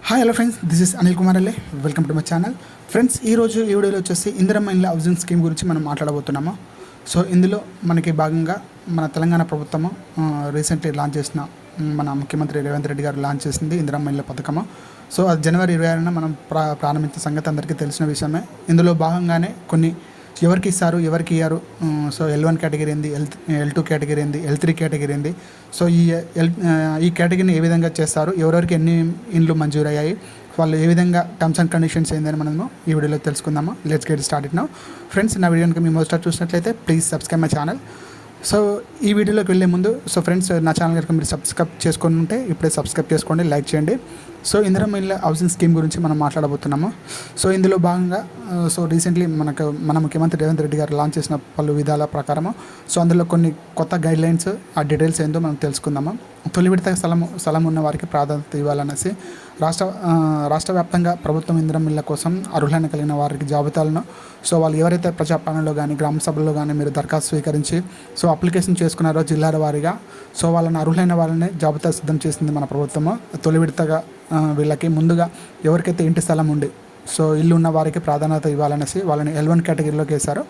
Hi hello friends, this is Anil Kumar Alle. Welcome to my channel. Friends, ఈరోజు ఈ వీడియోలో వచ్చేసి ఇందిరమ్మ ఇండ్ల హౌసింగ్ స్కీమ్ గురించి మనం మాట్లాడబోతున్నాము. సో ఇందులో మనకి భాగంగా మన తెలంగాణ ప్రభుత్వము రీసెంట్లీ లాంచ్ చేసిన మన ముఖ్యమంత్రి రేవంత్ రెడ్డి గారు లాంచ్ చేసింది ఇందిరమ్మ ఇండ్ల పథకము. సో అది జనవరి 26న మనం ప్రారంభించిన సంగతి అందరికీ తెలిసిన విషయమే. ఇందులో భాగంగానే కొన్ని ఎవరికి ఇస్తారు, ఎవరికి ఇయ్యారు, సో L1 కేటగిరీ ఏంది, L2 కేటగిరీ ఏంది, L3 కేటగిరీ ఏంది, సో ఈ కేటగిరీని ఏ విధంగా చేస్తారు, ఎవరెవరికి ఎన్ని ఇండ్లు మంజూరయ్యాయి, వాళ్ళు ఏ విధంగా టర్మ్స్ అండ్ కండిషన్స్ ఏందని మనము ఈ వీడియోలో తెలుసుకుందాము. Let's get started now. Friends, నా వీడియోకి మీ మొదట చూసినట్లయితే please subscribe my channel. So ఈ వీడియోలోకి వెళ్ళే ముందు ఫ్రెండ్స్, నా ఛానల్ కనుక మీరు సబ్స్క్రైబ్ చేసుకొని ఉంటే ఇప్పుడే సబ్స్క్రైబ్ చేసుకోండి, లైక్ చేయండి. సో ఇందిరమ్మ ఇండ్ల హౌసింగ్ స్కీమ్ గురించి మనం మాట్లాడబోతున్నాము. సో ఇందులో భాగంగా రీసెంట్లీ మన ముఖ్యమంత్రి రేవంత్ రెడ్డి గారు లాంచ్ చేసిన పలు విధాల ప్రకారము అందులో కొన్ని కొత్త గైడ్లైన్స్, ఆ డీటెయిల్స్ ఏందో మనం తెలుసుకుందాము. తొలి విడత స్థలం ఉన్న వారికి ప్రాధాన్యత ఇవ్వాలనేసి రాష్ట్ర వ్యాప్తంగా ప్రభుత్వం ఇందిరమ్మ ఇళ్ళ కోసం అర్హులైన కలిగిన వారికి జాబితాలను వాళ్ళు ఎవరైతే ప్రజాపాలనలో కానీ గ్రామ సభల్లో కానీ మీరు దరఖాస్తు స్వీకరించి అప్లికేషన్ చేసుకున్నారో జిల్లాల వారీగా వాళ్ళని అర్హులైన వాళ్ళని జాబితా సిద్ధం చేసింది మన ప్రభుత్వము. తొలి విడతగా వీళ్ళకి ముందుగా ఎవరికైతే ఇంటి స్థలం ఉండి ఇల్లు ఉన్న వారికి ప్రాధాన్యత ఇవ్వాలనేసి వాళ్ళని L1 కేటగిరీలోకి వేశారు.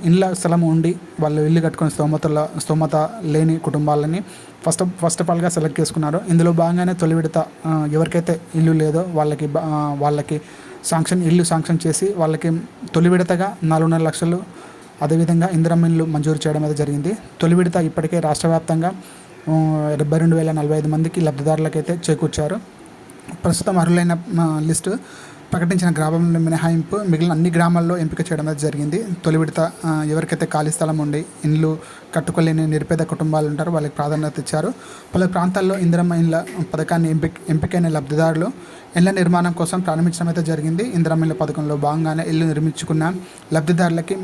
ఇళ్ళ స్థలం ఉండి వాళ్ళు ఇల్లు కట్టుకునే స్తోమత లేని కుటుంబాలని ఫస్ట్ ఆఫ్ ఆల్గా సెలెక్ట్ చేసుకున్నారు. ఇందులో భాగంగానే తొలి విడత ఎవరికైతే ఇల్లు లేదో వాళ్ళకి ఇల్లు శాంక్షన్ చేసి వాళ్ళకి తొలి విడతగా 4.5 లక్షలు, అదేవిధంగా ఇందిరమ్మ ఇల్లు మంజూరు చేయడం అయితే జరిగింది. తొలి విడత ఇప్పటికే రాష్ట్ర వ్యాప్తంగా 72,045 మందికి లబ్ధిదారులకైతే చేకూర్చారు. ప్రస్తుతం అర్హులైన లిస్టు ప్రకటించిన గ్రామంలో మినహాయింపు మిగిలిన అన్ని గ్రామాల్లో ఎంపిక చేయడం అయితే జరిగింది. తొలి విడత ఎవరికైతే ఖాళీ స్థలం ఉండి ఇండ్లు కట్టుకోలేని నిరుపేద కుటుంబాలు ఉంటారో వాళ్ళకి ప్రాధాన్యత ఇచ్చారు. పలు ప్రాంతాల్లో ఇందిరమ్మ ఇండ్ల పథకాన్ని ఎంపికైన లబ్ధిదారులు ఇళ్ల నిర్మాణం కోసం ప్రారంభించడం అయితే జరిగింది. ఇందిరమ్మ ఇళ్ల పథకంలో భాగంగానే ఇల్లు నిర్మించుకున్న లబ్ధిదారులకి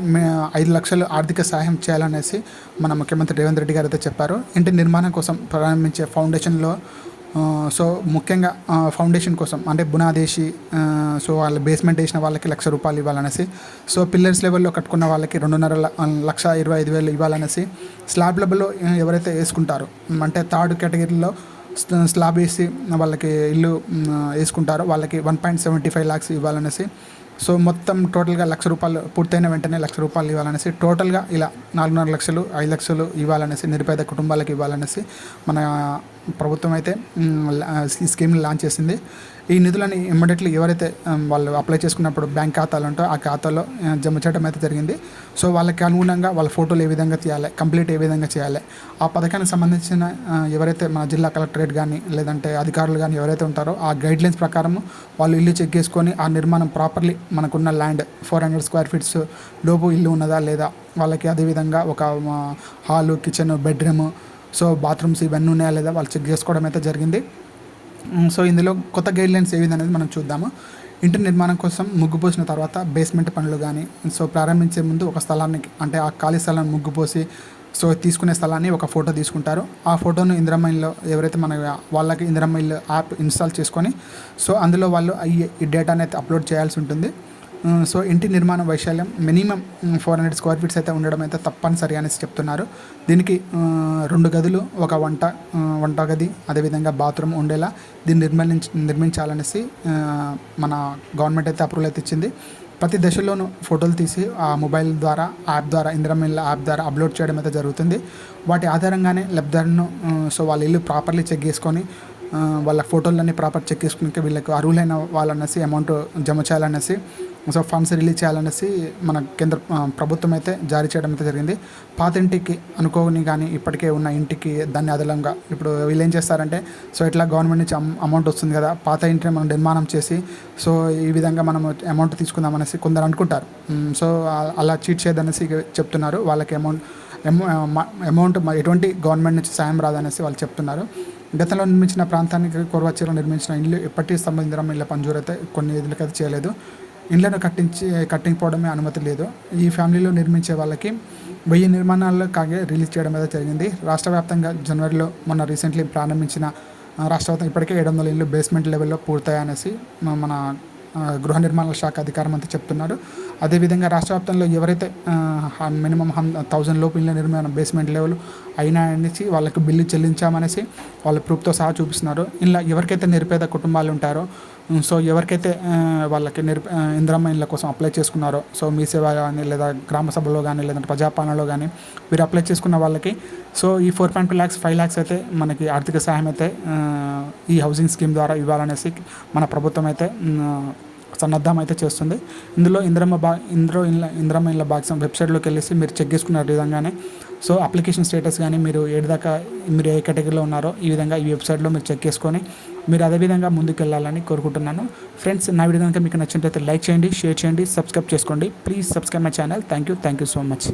5 లక్షలు ఆర్థిక సహాయం చేయాలనేసి మన ముఖ్యమంత్రి రేవంత్ రెడ్డి గారు అయితే చెప్పారు. ఇంటి నిర్మాణం కోసం ప్రారంభించే ఫౌండేషన్లో ముఖ్యంగా ఫౌండేషన్ కోసం అంటే బునాదేసి వాళ్ళ బేస్మెంట్ వేసిన వాళ్ళకి 1,00,000 రూపాయలు ఇవ్వాలనేసి, పిల్లర్స్ లెవెల్లో కట్టుకున్న వాళ్ళకి 2,25,000 ఇవ్వాలనేసి, స్లాబ్ లెవెల్లో ఎవరైతే వేసుకుంటారో అంటే థర్డ్ కేటగిరీలో స్లాబ్ వేసి వాళ్ళకి ఇల్లు వేసుకుంటారో వాళ్ళకి 1.75 lakhs ఇవ్వాలనేసి, మొత్తం టోటల్గా 1,00,000 రూపాయలు పూర్తయిన వెంటనే 1,00,000 రూపాయలు ఇవ్వాలనేసి, టోటల్గా ఇలా 4.5 లక్షలు 5 లక్షలు ఇవ్వాలనేసి నిరుపేద కుటుంబాలకు ఇవ్వాలనేసి మన ప్రభుత్వం అయితే ఈ స్కీమ్ని లాంచ్ చేసింది. ఈ నిధులని ఇమ్మీడియట్లీ ఎవరైతే వాళ్ళు అప్లై చేసుకున్నప్పుడు బ్యాంక్ ఖాతాలు ఉంటో ఆ ఖాతాలో జమ చేయడం అయితే జరిగింది. వాళ్ళకి అనుగుణంగా వాళ్ళ ఫోటోలు ఏ విధంగా తీయాలి, కంప్లీట్ ఏ విధంగా చేయాలి, ఆ పథకానికి సంబంధించిన ఎవరైతే మన జిల్లా కలెక్టరేట్ కానీ లేదంటే అధికారులు కానీ ఎవరైతే ఉంటారో ఆ గైడ్లైన్స్ ప్రకారం వాళ్ళు ఇల్లు చెక్ చేసుకొని ఆ నిర్మాణం ప్రాపర్లీ మనకున్న ల్యాండ్ 400 square feet లోపు ఇల్లు ఉన్నదా లేదా, వాళ్ళకి అదేవిధంగా ఒక హాలు, కిచెన్, బెడ్రూమ్, బాత్రూమ్స్ ఇవన్నీ ఉన్నాయా లేదా వాళ్ళు చెక్ చేసుకోవడం అయితే జరిగింది. ఇందులో కొత్త గైడ్లైన్స్ ఏవిధి అనేది మనం చూద్దాము. ఇంటి నిర్మాణం కోసం ముగ్గు పోసిన తర్వాత బేస్మెంట్ పనులు కానీ ప్రారంభించే ముందు ఒక స్థలానికి అంటే ఆ ఖాళీ స్థలాన్ని ముగ్గు పోసి తీసుకునే స్థలాన్ని ఒక ఫోటో తీసుకుంటారు. ఆ ఫోటోను ఇందిరమ్మ ఇల్లు ఎవరైతే వాళ్ళకి ఇందిరమ్మ ఇల్లు యాప్ ఇన్స్టాల్ చేసుకొని అందులో వాళ్ళు ఈ డేటాని అయితే అప్లోడ్ చేయాల్సి ఉంటుంది. ఇంటి నిర్మాణ వైశాల్యం మినిమం 400 square feet అయితే ఉండడం అయితే తప్పనిసరి అనేసి చెప్తున్నారు. దీనికి 2 గదులు, ఒక వంట గది, అదేవిధంగా బాత్రూమ్ ఉండేలా దీన్ని నిర్మించాలనేసి మన గవర్నమెంట్ అయితే అప్రూవల్ అయితే ఇచ్చింది. ప్రతి దశలోనూ ఫోటోలు తీసి ఆ మొబైల్ ద్వారా యాప్ ద్వారా ఇందిరమ్మ ఇళ్ళ యాప్ ద్వారా అప్లోడ్ చేయడం అయితే జరుగుతుంది. వాటి ఆధారంగానే లబ్ధిదారులను వాళ్ళ ఇల్లు ప్రాపర్లీ చెక్ చేసుకొని వాళ్ళ ఫోటోలన్నీ ప్రాపర్ చెక్ చేసుకుని వీళ్ళకి అర్హులైన వాళ్ళనేసి అమౌంట్ జమ చేయాలనేసి ఫండ్స్ రిలీజ్ చేయాలనేసి మన కేంద్ర ప్రభుత్వం అయితే జారీ చేయడం అయితే జరిగింది. పాత ఇంటికి అనుకోని కానీ ఇప్పటికే ఉన్న ఇంటికి దాన్ని అదనంగా ఇప్పుడు వీళ్ళు ఏం చేస్తారంటే ఇట్లా గవర్నమెంట్ నుంచి అమౌంట్ వస్తుంది కదా, పాత ఇంటిని మనం నిర్మాణం చేసి ఈ విధంగా మనం అమౌంట్ తీసుకుందాం అనేసి కొందరు అనుకుంటారు. అలా చీట్ చేయదనేసి చెప్తున్నారు. వాళ్ళకి అమౌంట్ ఎటువంటి గవర్నమెంట్ నుంచి సాయం రాదనేసి వాళ్ళు చెప్తున్నారు. గతంలో నిర్మించిన ప్రాంతానికి కొరవచ్చీలో నిర్మించిన ఇల్లు ఎప్పటికీ సంబంధించిన ఇళ్ళ మంజూరు అయితే కొన్ని ఇళ్ళకైతే చేయలేదు. ఇళ్లను కట్టించకపోవడమే అనుమతి లేదు. ఈ ఫ్యామిలీలో నిర్మించే వాళ్ళకి 1000 నిర్మాణాల్లో కాగే రిలీజ్ చేయడం అయితే జరిగింది. రాష్ట్ర వ్యాప్తంగా జనవరిలో మొన్న రీసెంట్లీ ప్రారంభించిన రాష్ట్ర వ్యాప్తంగా ఇప్పటికే 700 ఇళ్ళు బేస్మెంట్ లెవెల్లో పూర్తయ్యనేసి మన గృహ నిర్మాణ శాఖ అధికార మంత్రి చెప్తున్నారు. అదేవిధంగా రాష్ట్ర వ్యాప్తంలో ఎవరైతే మినిమం 1000 లోపు ఇళ్ళ నిర్మాణం బేస్మెంట్ లెవెల్ అయినా అనేసి వాళ్ళకి బిల్లు చెల్లించామనేసి వాళ్ళ ప్రూఫ్తో సహా చూపిస్తున్నారు. ఇలా ఎవరికైతే నిరుపేద కుటుంబాలు ఉంటారో, సో ఎవరికైతే వాళ్ళకి ఇందిరమ్మ ఇళ్ళ కోసం అప్లై చేసుకున్నారో, సో మీ సేవ కానీ లేదా గ్రామ సభలో కానీ లేదంటే ప్రజాపాలనలో కానీ మీరు అప్లై చేసుకున్న వాళ్ళకి సో ఈ 4.2 lakhs 5 lakhs అయితే మనకి ఆర్థిక సహాయం అయితే ఈ హౌసింగ్ స్కీమ్ ద్వారా ఇవ్వాలనేసి మన ప్రభుత్వం అయితే సన్నద్ధం అయితే చేస్తుంది. ఇందులో ఇందిరమ్మ ఇళ్ళ భాగం వెబ్సైట్లోకి వెళ్ళేసి మీరు చెక్ చేసుకున్న విధంగానే సో అప్లికేషన్ స్టేటస్ కానీ మీరు మీరు ఏ కేటగిరీలో ఉన్నారో ఈ విధంగా ఈ వెబ్సైట్లో మీరు చెక్ చేసుకొని మీరు అదేవిధంగా ముందుకు వెళ్ళాలని కోరుకుంటున్నాను. ఫ్రెండ్స్, నా వీడియో కనుక మీకు నచ్చినట్లయితే లైక్ చేయండి, షేర్ చేయండి, సబ్స్క్రైబ్ చేసుకోండి. Please subscribe my channel. Thank you so much.